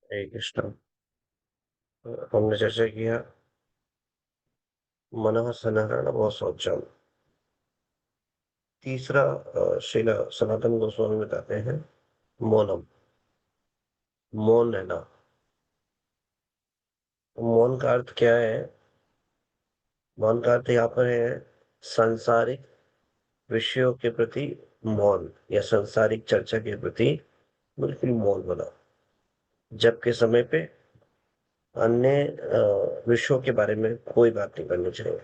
हरे कृष्ण। हमने चर्चा किया मनः सन्नहरण व शौचम। तीसरा श्रील सनातन गोस्वामी बताते हैं मौनम, मौन रहना। मौन का अर्थ क्या है? मौन का अर्थ यहाँ पर है सांसारिक विषयों के प्रति मौन या सांसारिक चर्चा के प्रति बिल्कुल मौन बना। जबकि समय पे अन्य विषयों के बारे में कोई बात नहीं करनी चाहिए।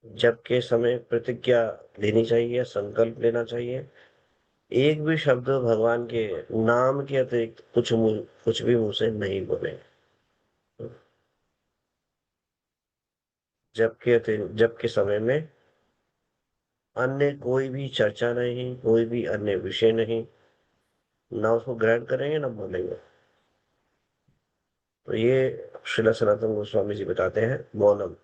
जबकि समय प्रतिज्ञा लेनी चाहिए, संकल्प लेना चाहिए। एक भी शब्द भगवान के नाम के अतिरिक्त कुछ भी मुंह से नहीं बोले। जबकि समय में अन्य कोई भी चर्चा नहीं, कोई भी अन्य विषय नहीं, ना उसको ग्रहण करेंगे ना बोलेंगे। तो ये श्रील सनातन गोस्वामी जी बताते हैं मौनम।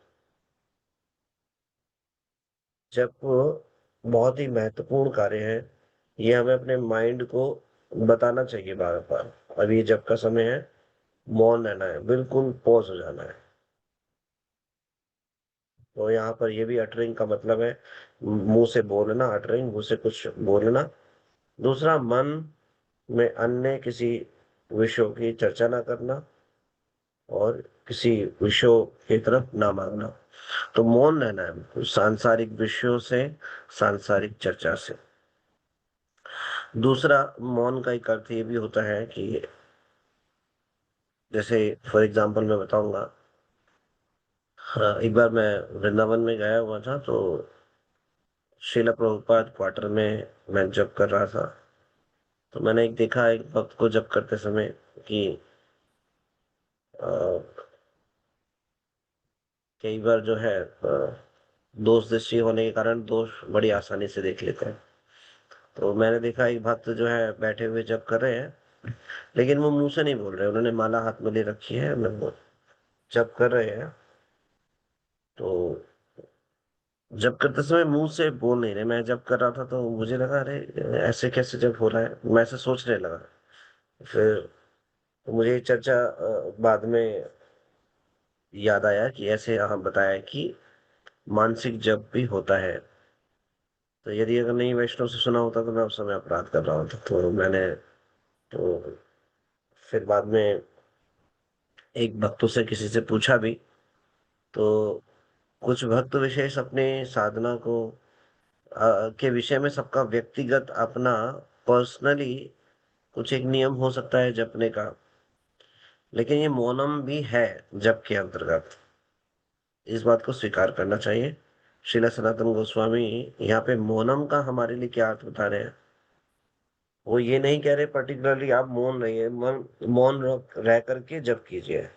जब वो बहुत ही महत्वपूर्ण कार्य है, ये हमें अपने माइंड को बताना चाहिए बार बार। अभी जब का समय है, मौन रहना है, बिल्कुल पॉज हो जाना है। तो यहाँ पर ये भी अटरिंग का मतलब है मुंह से बोलना, अटरिंग मुंह से कुछ बोलना। दूसरा, मन में अन्य किसी विषयों की चर्चा ना करना और किसी विषयों की तरफ ना मांगना। तो मौन रहना है सांसारिक विषयों से, सांसारिक चर्चा से। दूसरा, मौन का एक अर्थ ये भी होता है कि जैसे फॉर एग्जांपल मैं बताऊंगा। हाँ, एक बार मैं वृंदावन में गया हुआ था, तो श्रील प्रभुपाद क्वार्टर में मैं जब कर रहा था। तो मैंने एक देखा एक भक्त को जब करते समय कि अ, कई बार जो है दोष दृष्टि होने के कारण दोष बड़ी आसानी से देख लेते हैं। तो मैंने देखा एक भक्त जो है बैठे हुए जब कर रहे हैं, लेकिन वो मुंह से नहीं बोल रहे। उन्होंने माला हाथ में ले रखी है, मैं वो जब कर रहे हैं। तो जब करते समय मुंह से बोल नहीं रहे। मैं जब कर रहा था तो मुझे लगा अरे ऐसे कैसे जब हो रहा है, मैं ऐसे सोचने लगा। फिर तो मुझे ये चर्चा बाद में याद आया कि ऐसे हम बताया कि मानसिक जप भी होता है। तो यदि अगर नहीं वैष्णव से सुना होता तो मैं उस समय अपराध कर रहा होता। तो मैंने तो फिर बाद में एक भक्तों से किसी से पूछा भी। तो कुछ भक्त विशेष अपने साधना को के विषय में सबका व्यक्तिगत अपना पर्सनली कुछ एक नियम हो सकता है जपने का, लेकिन ये मौनम भी है जप के अंतर्गत। इस बात को स्वीकार करना चाहिए। श्रील सनातन गोस्वामी यहाँ पे मौनम का हमारे लिए क्या अर्थ बता रहे हैं। वो ये नहीं कह रहे पर्टिकुलरली आप मौन रहिए, मन मौन रह करके जप कीजिए।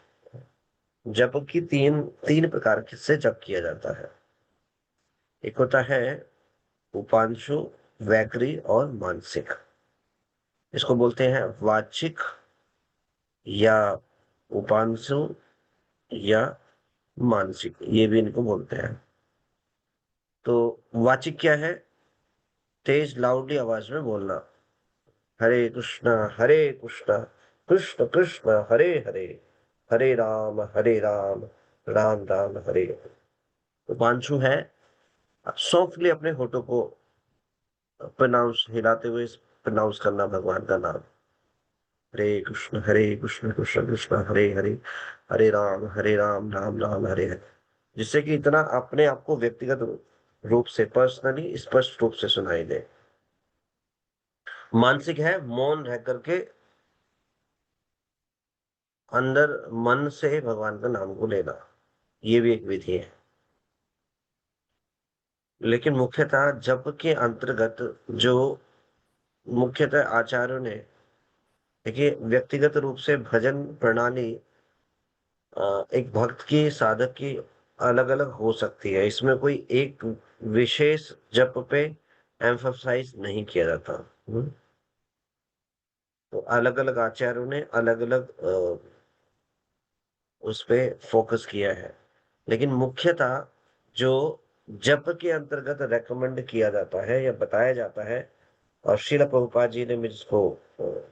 जप की तीन तीन प्रकार से जप किया जाता है। एक होता है उपांशु, वैखरी और मानसिक। इसको बोलते हैं वाचिक या उपांशु या मानसिक, ये भी इनको बोलते हैं। तो वाचिक क्या है? तेज लाउडली आवाज में बोलना। हरे कृष्णा कृष्ण कृष्ण हरे हरे, हरे राम राम राम हरे हरे। तो पांचू है सॉफ्टली अपने होठों को प्रोनाउंस हिलाते हुए प्रोनाउंस करना भगवान का नाम। हरे कृष्ण कृष्ण कृष्ण हरे हरे, हरे राम राम राम हरे हरे। जिससे कि इतना अपने आप को व्यक्तिगत रूप से पर्सनली स्पष्ट रूप से सुनाई दे। मानसिक है मौन रह करके अंदर मन से भगवान का नाम को लेना। ये भी एक विधि है। लेकिन मुख्यतः जप के अंतर्गत जो मुख्यतः आचार्यों ने, देखिए व्यक्तिगत रूप से भजन प्रणाली एक भक्त की, साधक की अलग अलग हो सकती है। इसमें कोई एक विशेष जप पे एम्फसाइज नहीं किया जाता। तो अलग अलग आचार्यों ने अलग अलग उस पे फोकस किया है। लेकिन मुख्यतः जो जप के अंतर्गत रेकमेंड किया जाता है या बताया जाता है, और श्रील प्रभुपाद जी ने मुझको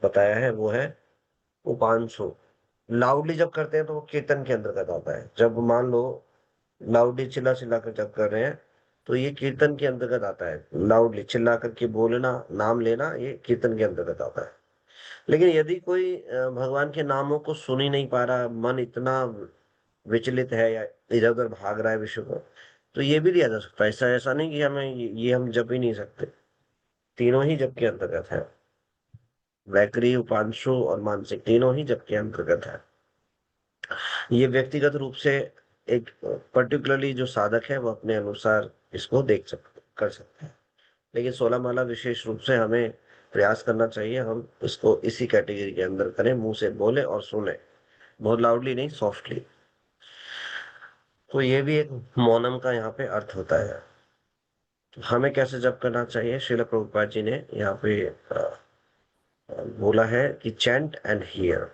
बताया है, वो है उपांशु। लाउडली जब करते हैं तो वो कीर्तन के अंतर्गत आता है। जब मान लो लाउडली चिल्ला चिल्ला कर जब कर रहे हैं तो ये कीर्तन के अंतर्गत आता है। लाउडली चिल्ला करके बोलना, नाम लेना, ये कीर्तन के अंतर्गत आता है। लेकिन यदि कोई भगवान के नामों को सुन ही नहीं पा रहा, मन इतना विचलित है या इधर उधर भाग रहा है विश्व को, तो ये भी लिया जा सकता है। ऐसा ऐसा नहीं कि हमें ये हम जप ही नहीं सकते। तीनों ही जप के अंतर्गत है। वैकरी, उपांशु और मानसिक तीनों ही जप के अंतर्गत है। ये व्यक्तिगत रूप से एक पर्टिकुलरली जो साधक है वो अपने अनुसार इसको देख सकते कर सकते हैं। लेकिन 16 माला विशेष रूप से हमें प्रयास करना चाहिए हम इसको इसी कैटेगरी के अंदर करें, मुंह से बोले और सुने, बहुत लाउडली नहीं, सॉफ्टली। तो ये भी एक मौनम का यहाँ पे अर्थ होता है। तो हमें कैसे जप करना चाहिए, श्रील प्रभुपाद जी ने यहाँ पे बोला है कि चैंट एंड हियर।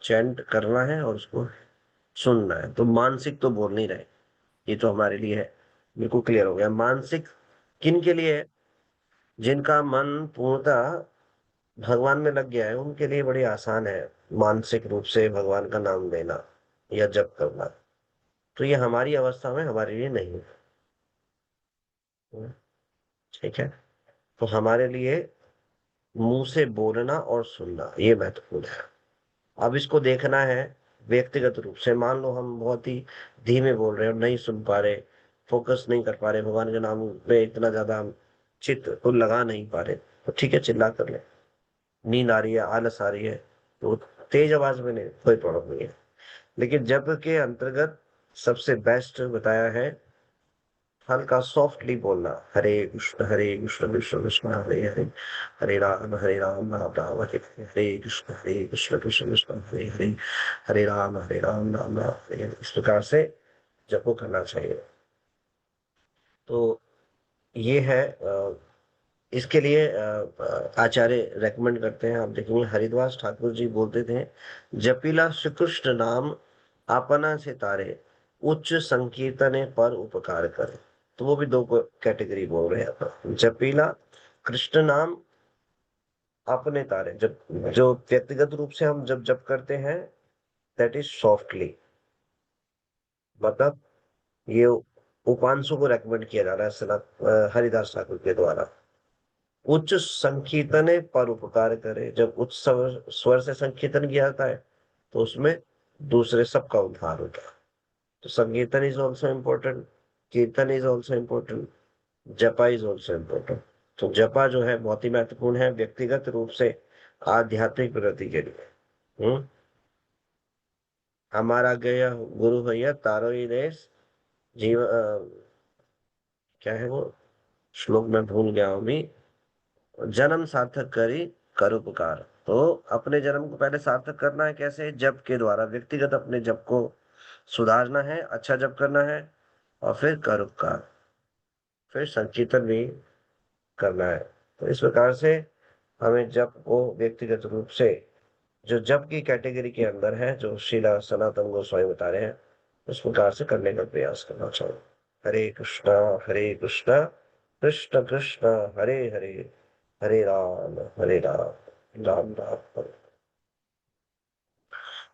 चैंट करना है और उसको सुनना है। तो मानसिक तो बोल नहीं रहे, ये तो हमारे लिए है, बिल्कुल क्लियर हो गया। मानसिक किन के लिए है? जिनका मन पूर्णतः भगवान में लग गया है, उनके लिए बड़ी आसान है मानसिक रूप से भगवान का नाम लेना या जप करना। तो ये हमारी अवस्था में हमारे लिए नहीं है। ठीक है। तो हमारे लिए मुंह से बोलना और सुनना ये महत्वपूर्ण है। अब इसको देखना है व्यक्तिगत रूप से। मान लो हम बहुत ही धीमे बोल रहे हैं और नहीं सुन पा रहे, फोकस नहीं कर पा रहे, भगवान के नाम पे इतना ज्यादा हम चित्त को लगा नहीं पा रहे, तो ठीक है, चिल्ला कर ले। नींद आ रही है, आलस आ रही है, तो तेज आवाज में नहीं, कोई प्रॉब्लम नहीं है। लेकिन जप के अंतर्गत सबसे बेस्ट बताया है हल्का सॉफ्टली बोलना, हरे कृष्ण कृष्ण कृष्ण हरे हरे, हरे राम राम राम हरे हरे कृष्ण कृष्ण कृष्ण हरे हरे, हरे राम राम राम हरे हरे। इस प्रकार से जपो करना चाहिए। तो ये है इसके लिए आचार्य रेकमेंड करते हैं। आप देखेंगे हरिदास ठाकुर जी बोलते थे, जपिला श्री कृष्ण नाम आपना से तारे, उच्च संकीर्तने पर उपकार करे। तो वो भी दो कैटेगरी बोल रहे हैं आप। जपीला कृष्ण नाम अपने तारे, जब जो व्यक्तिगत रूप से हम जब जप करते हैं, दैट इज सॉफ्टली, मतलब ये उपांशु को रेकमेंड किया जा रहा है हरिदास ठाकुर के द्वारा। उच्च संकीर्तने पर उपकार करे, जब उच्च स्वर से संकीर्तन किया जाता है तो उसमें दूसरे सबका उद्धार होता है। तो संकीर्तन इज ऑल्सो इम्पोर्टेंट, कीर्तन इज ऑल्सो इम्पोर्टेंट, जपा इज ऑल्सो इम्पोर्टेंट। तो जपा जो है बहुत ही महत्वपूर्ण है व्यक्तिगत रूप से आध्यात्मिक प्रगति के लिए। हमारा गया गुरु भैया तारो ही देश जीव क्या है वो श्लोक, में भूल गया हूं अभी। जन्म सार्थक करी करोपकार। तो अपने जन्म को पहले सार्थक करना है, कैसे? जप के द्वारा। व्यक्तिगत अपने जप को सुधारना है, अच्छा जप करना है, और फिर करोपकार, फिर संकीर्तन भी करना है। तो इस प्रकार से हमें जप को व्यक्तिगत रूप से जो जप की कैटेगरी के अंदर है, जो श्रीला सनातन गोस्वामी बता रहे हैं, उस प्रकार से करने का प्रयास करना चाहिए। हरे कृष्णा, हरे कृष्णा, कृष्ण कृष्ण हरे हरे, हरे राम, राम राम हरे।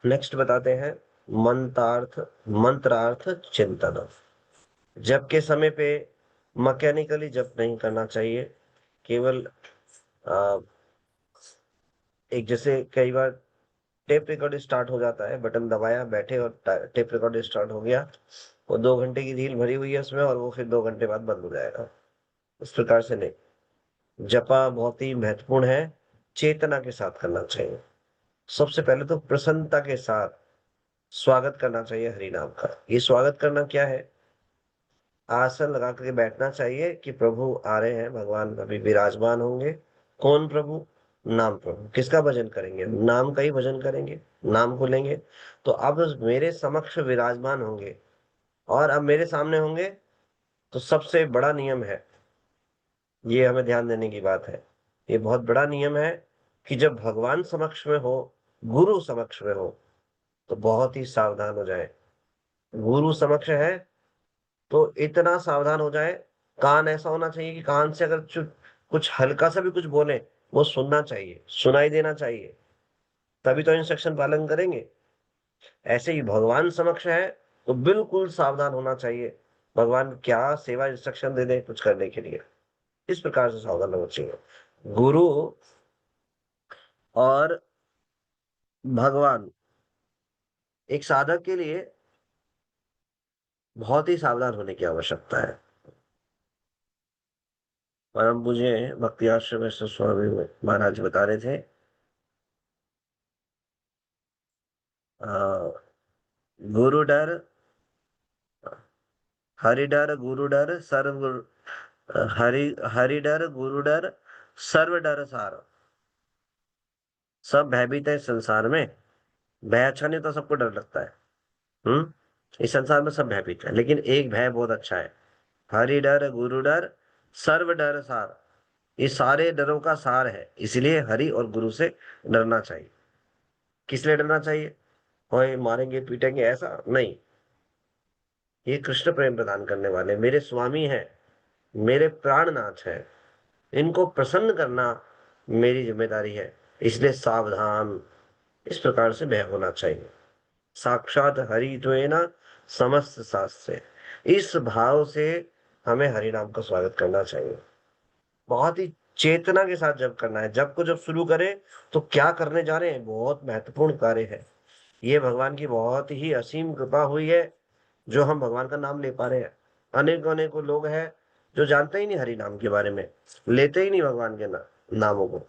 नेक्स्ट बताते हैं मंत्रार्थ, मंत्रार्थ चिंतन। जप के समय पे मैकेनिकली जप नहीं करना चाहिए। केवल आ, एक जैसे कई बार टेप रिकॉर्ड स्टार्ट हो जाता है, बटन दबाया, बैठे और टेप रिकॉर्ड स्टार्ट हो गया, वो 2 घंटे की रील भरी हुई है उसमें, और वो फिर 2 घंटे बाद बंद हो जाएगा। इस प्रकार से नहीं। जपा बहुत ही महत्वपूर्ण है, चेतना के साथ करना चाहिए। सबसे पहले तो प्रसन्नता के साथ स्वागत करना चाहिए हरि नाम का। ये स्वागत करना क्या है? आसन लगा करके बैठना चाहिए कि प्रभु आ रहे हैं, भगवान अभी विराजमान होंगे। कौन प्रभु? नाम प्रभु। किसका भजन करेंगे? नाम का ही भजन करेंगे, नाम को लेंगे। तो अब मेरे समक्ष विराजमान होंगे और अब मेरे सामने होंगे, तो सबसे बड़ा नियम है, ये हमें ध्यान देने की बात है, ये बहुत बड़ा नियम है कि जब भगवान समक्ष में हो, गुरु समक्ष में हो, तो बहुत ही सावधान हो जाए। गुरु समक्ष है तो इतना सावधान हो जाए, कान ऐसा होना चाहिए कि कान से अगर कुछ हल्का सा भी कुछ बोले, वो सुनना चाहिए, सुनाई देना चाहिए। तभी तो इंस्ट्रक्शन पालन करेंगे। ऐसे ही भगवान समक्ष है तो बिल्कुल सावधान होना चाहिए, भगवान क्या सेवा इंस्ट्रक्शन दे दे कुछ करने के लिए, इस प्रकार से सावधान होना चाहिए। गुरु और भगवान, एक साधक के लिए बहुत ही सावधान होने की आवश्यकता है। परम मुझे भक्ति आश्रम स्वामी महाराज बता रहे थे, अ, गुरु डर, हरि डर गुरु डर सर्व हरि हरि डर गुरु डर सर्व डर सार। सब भयभीत है इस संसार में, भय अच्छा नहीं तो सबको डर लगता है। हम्म। इस संसार में सब भयभीत है, लेकिन एक भय बहुत अच्छा है, हरि डर गुरु डर सर्व डर सार। ये सारे डरों का सार है, इसलिए हरि और गुरु से डरना चाहिए। किस लिए डरना चाहिए? कोई मारेंगे पीटेंगे ऐसा नहीं, ये कृष्ण प्रेम प्रदान करने वाले मेरे स्वामी हैं, मेरे प्राणनाथ है, इनको प्रसन्न करना मेरी जिम्मेदारी है, इसलिए सावधान, इस प्रकार से भय होना चाहिए। साक्षात हरित्वेन समस्त शास्त्रे, इस भाव से हमें हरि नाम का स्वागत करना चाहिए। बहुत ही चेतना के साथ जब करना है, जब को जब शुरू करें तो क्या करने जा रहे हैं, बहुत महत्वपूर्ण कार्य है। ये भगवान की बहुत ही असीम कृपा हुई है जो हम भगवान का नाम ले पा रहे हैं। अनेकों अनेकों लोग हैं जो जानते ही नहीं हरि नाम के बारे में, लेते ही नहीं भगवान के नामों को।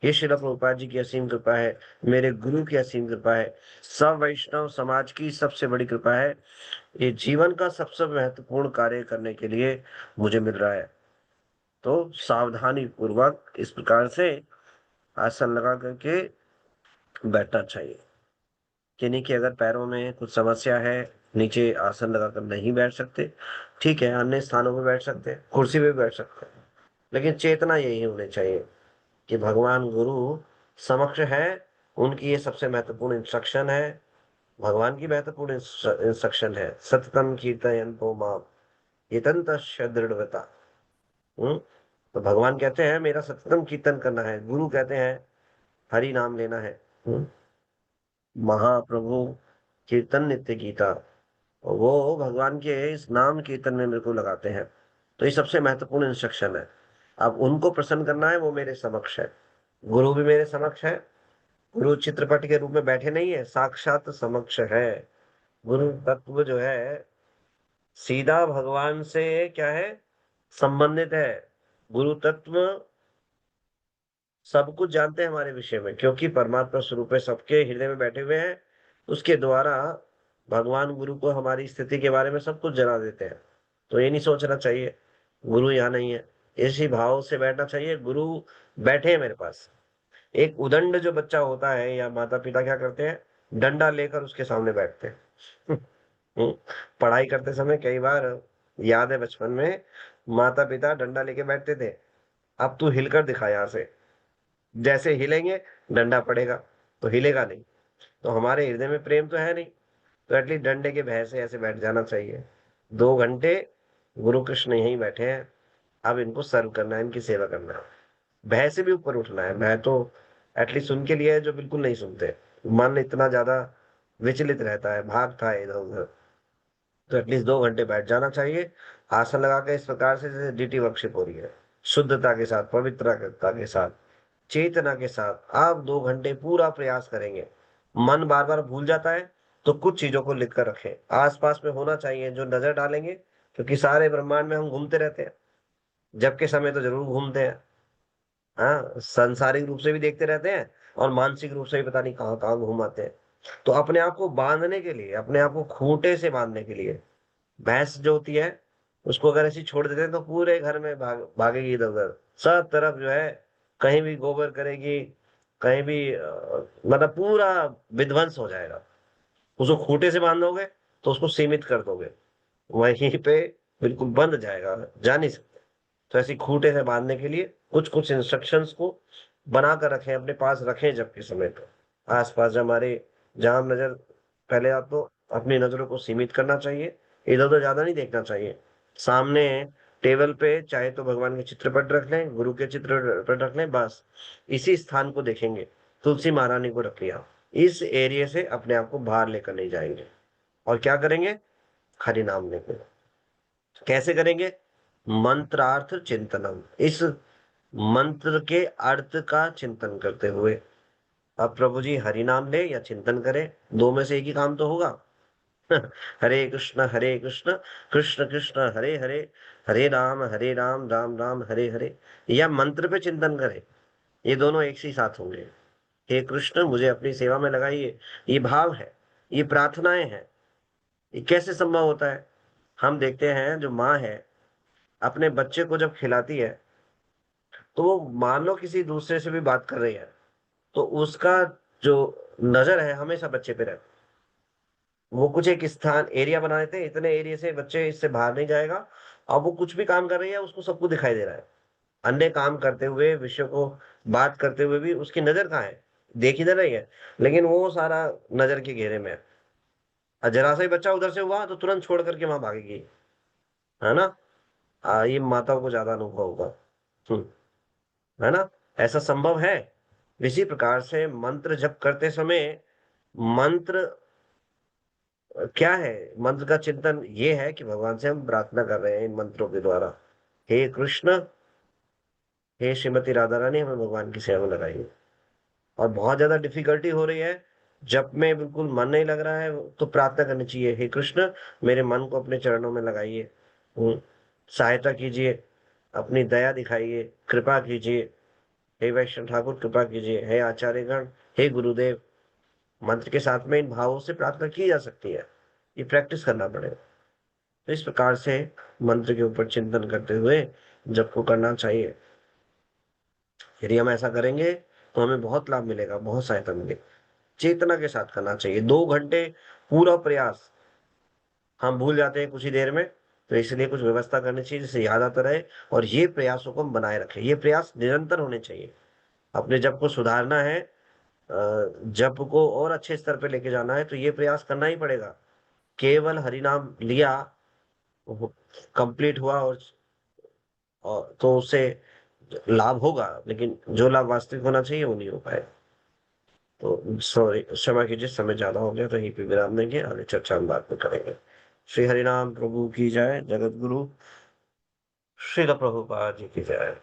ये श्रील प्रभुपाद जी की असीम कृपा है, मेरे गुरु की असीम कृपा है, सब वैष्णव समाज की सबसे बड़ी कृपा है। ये जीवन का सबसे महत्वपूर्ण कार्य करने के लिए मुझे मिल रहा है। तो सावधानी पूर्वक इस प्रकार से आसन लगा करके बैठना चाहिए। यानी कि अगर पैरों में कुछ समस्या है, नीचे आसन लगाकर नहीं बैठ सकते, ठीक है, अन्य स्थानों पर बैठ सकते हैं, कुर्सी पे भी बैठ सकते हैं, लेकिन चेतना यही होनी चाहिए कि भगवान गुरु समक्ष है, उनकी ये सबसे महत्वपूर्ण इंस्ट्रक्शन है, भगवान की महत्वपूर्ण इंस्ट्रक्शन है, सततम कीर्तयन्तो माम एतन्तश्च दृढ़व्रता। हम्म। तो भगवान कहते हैं मेरा सततम कीर्तन करना है, गुरु कहते हैं हरि नाम लेना है। महाप्रभु कीर्तन नित्य गीता, वो भगवान के इस नाम कीर्तन में मेरे को लगाते हैं। तो ये सबसे महत्वपूर्ण इंस्ट्रक्शन है। अब उनको प्रसन्न करना है, वो मेरे समक्ष है, गुरु भी मेरे समक्ष है। गुरु चित्रपट के रूप में बैठे नहीं है, साक्षात समक्ष है। गुरु तत्व जो है सीधा भगवान से क्या है, संबंधित है। गुरु तत्व सब कुछ जानते हैं हमारे विषय में, क्योंकि परमात्मा स्वरूप है, सबके हृदय में बैठे हुए हैं। उसके द्वारा भगवान गुरु को हमारी स्थिति के बारे में सब कुछ जना देते हैं। तो ये नहीं सोचना चाहिए गुरु यहाँ नहीं है, इसी भाव से बैठना चाहिए गुरु बैठे हैं मेरे पास। एक उदंड जो बच्चा होता है या माता पिता क्या करते हैं, डंडा लेकर उसके सामने बैठते हैं। हम्म, पढ़ाई करते समय कई बार याद है बचपन में माता पिता डंडा लेके बैठते थे, अब तू हिलकर दिखा यहाँ से, जैसे हिलेंगे डंडा पड़ेगा, तो हिलेगा नहीं। तो हमारे हृदय में प्रेम तो है नहीं, तो एटलीस्ट डंडे के भय से ऐसे बैठ जाना चाहिए। 2 घंटे गुरु कृष्ण यहीं बैठे हैं, अब इनको सर्व करना है, इनकी सेवा करना है, भय से भी ऊपर उठना है। भय तो एटलीस्ट उनके लिए है जो बिल्कुल नहीं सुनते, मन इतना ज्यादा विचलित रहता है, भागता है इधर उधर। तो एटलीस्ट 2 घंटे बैठ जाना चाहिए आसन लगा के, इस प्रकार से जैसे डीटी वर्कशिप हो रही है, शुद्धता के साथ, पवित्रता के साथ, चेतना के साथ आप 2 घंटे पूरा प्रयास करेंगे। मन बार बार भूल जाता है, तो कुछ चीजों को लिख कर रखें, आसपास में होना चाहिए जो नजर डालेंगे, क्योंकि सारे ब्रह्मांड में हम घूमते रहते हैं, जबकि समय तो जरूर घूमते हैं। हाँ, सांसारिक रूप से भी देखते रहते हैं और मानसिक रूप से भी पता नहीं कहाँ कहाँ घूम आते हैं। तो अपने आप को बांधने के लिए, अपने आप को खूंटे से बांधने के लिए, भैंस जो होती है उसको अगर ऐसी छोड़ देते हैं तो पूरे घर में भागेगी इधर उधर, सब तरफ जो है, कहीं भी गोबर करेगी, कहीं भी मतलब पूरा विध्वंस हो जाएगा। उसको खूंटे से बांधोगे तो उसको सीमित कर दोगे, वहीं पे बिल्कुल बंद जाएगा, जा नहीं सकते। तो ऐसी खूंटे से बांधने के लिए कुछ कुछ इंस्ट्रक्शंस को बना कर रखें, अपने पास रखें, जबकि समय पे आसपास जब हमारे, जहां हम नजर, पहले आप तो अपनी नजरों को सीमित करना चाहिए, इधर उधर ज्यादा नहीं देखना चाहिए। सामने टेबल पे चाहे तो भगवान के चित्रपट रख लें, गुरु के चित्रपट रख लें, बस इसी स्थान को देखेंगे। तुलसी महारानी को रख लिया, इस एरिया से अपने आप को बाहर लेकर नहीं जाएंगे। और क्या करेंगे? हरि नाम लेंगे। कैसे करेंगे? मंत्रार्थ चिंतनम, इस मंत्र के अर्थ का चिंतन करते हुए। अब प्रभु जी हरि नाम ले या चिंतन करे, दो में से एक ही काम तो होगा। हरे कृष्ण कृष्ण कृष्ण हरे हरे, हरे राम राम राम हरे हरे, या मंत्र पे चिंतन करे, ये दोनों एक ही साथ होंगे। हे कृष्ण मुझे अपनी सेवा में लगाइए, ये भाव है, ये प्रार्थनाएं हैं। ये कैसे संभव होता है? हम देखते हैं जो माँ है अपने बच्चे को जब खिलाती है, तो वो मान लो किसी दूसरे से भी बात कर रही है, तो उसका जो नजर है हमेशा बच्चे पे रहता है। वो कुछ एक स्थान एरिया बना देते हैं, इतने एरिया से बच्चे इससे बाहर नहीं जाएगा। अब वो कुछ भी काम कर रही है उसको सबको दिखाई दे रहा है। अन्य काम करते हुए, विषय को बात करते हुए भी उसकी नजर कहाँ है? देख ही दे रही है, लेकिन वो सारा नजर के घेरे में है। और जरा सा ही बच्चा उधर से हुआ तो तुरंत छोड़ करके वहां भागेगी, है ना? ये माताओं को ज्यादा अनुभव होगा। है ना? ऐसा संभव है। इसी प्रकार से मंत्र जप करते समय, मंत्र क्या है? मंत्र का चिंतन ये है कि भगवान से हम प्रार्थना कर रहे हैं इन मंत्रों के द्वारा। हे कृष्ण, हे श्रीमती राधा रानी, हमें भगवान की सेवा में लगाइए। और बहुत ज्यादा डिफिकल्टी हो रही है, जब में बिल्कुल मन नहीं लग रहा है, तो प्रार्थना करनी चाहिए, हे कृष्ण मेरे मन को अपने चरणों में लगाइए। सहायता कीजिए, अपनी दया दिखाइए, कृपा कीजिए। हे वैष्णव ठाकुर कृपा कीजिए, हे आचार्यगण, हे गुरुदेव। मंत्र के साथ में इन भावों से प्रार्थना की जा सकती है। ये प्रैक्टिस करना पड़ेगा। तो इस प्रकार से मंत्र के ऊपर चिंतन करते हुए जप को करना चाहिए। यदि हम ऐसा करेंगे तो हमें बहुत लाभ मिलेगा, बहुत सहायता मिलेगी। चेतना के साथ करना चाहिए, 2 घंटे पूरा प्रयास। हम भूल जाते हैं कुछ ही देर में, तो इसलिए कुछ व्यवस्था करनी चाहिए जिससे याद आता रहे। और ये प्रयासों को हम बनाए रखें, ये प्रयास निरंतर होने चाहिए। अपने जप को सुधारना है, जप को और अच्छे स्तर पे लेके जाना है, तो ये प्रयास करना ही पड़ेगा। केवल हरि नाम लिया, कंप्लीट हुआ, और तो उससे लाभ होगा, लेकिन जो लाभ वास्तविक होना चाहिए वो नहीं हो पाए। तो सॉरी, क्षमा कीजिए, समय ज्यादा हो गया, तो यहीं पे विराम देंगे, आगे चर्चा हम बाद में करेंगे। श्री हरिनाम प्रभु की जय, जगत गुरु श्रील प्रभुपाद जी की जय।